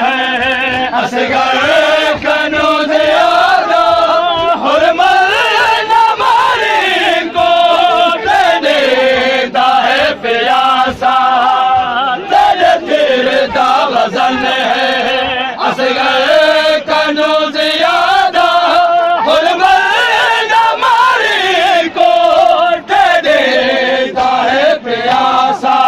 है असगर कनूज़ यारा हुरमत नमारी को देता है प्यासा तेरे तीर दा वज़न है असगर कनूज़ यारा हुरमत नमारी को देता है प्यासा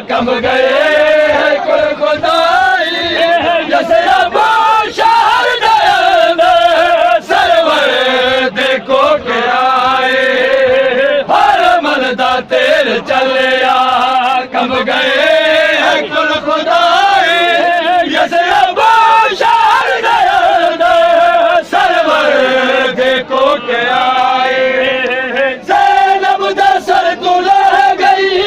कम गए कुल खुदाई जैसे अब शहर सरवर देखो के आए हर मलदा तेर चलिया कम गए कुल खुदाई जैसे अब शहर सरवर देखो के आए ज़ैनब दा सर तू लह गई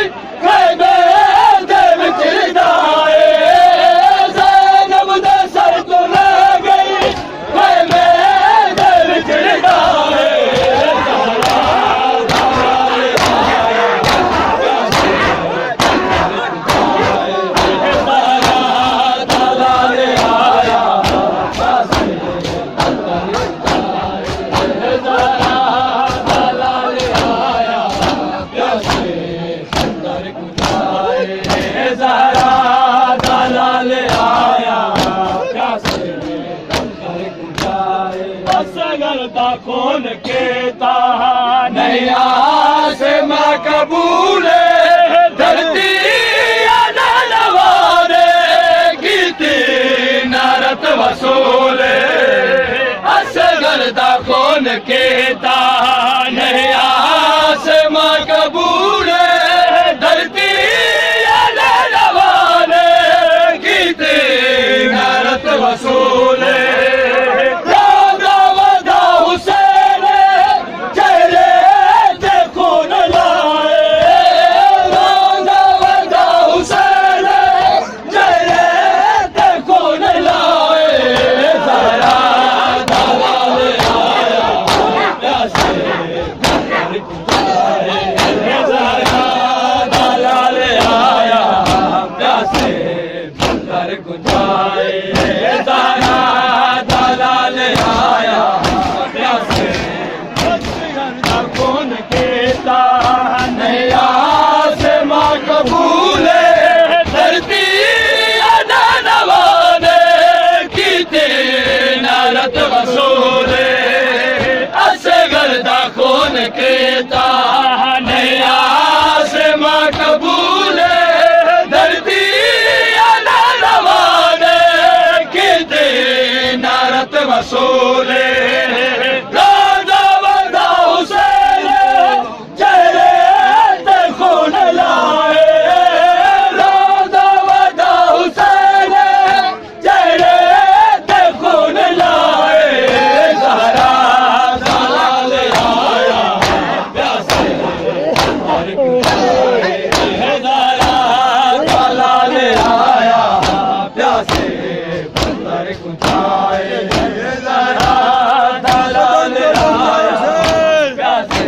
कौन केता नहीं आसमां कबूल धरती नवारे कीती नारत वसूल असगर दा कौन केता नहीं आसमां कबूल धरती नवारे कीती नारत वसूल केता नहीं आसमां कबूल धरती नवाने कीते नारत वसूल प्यासे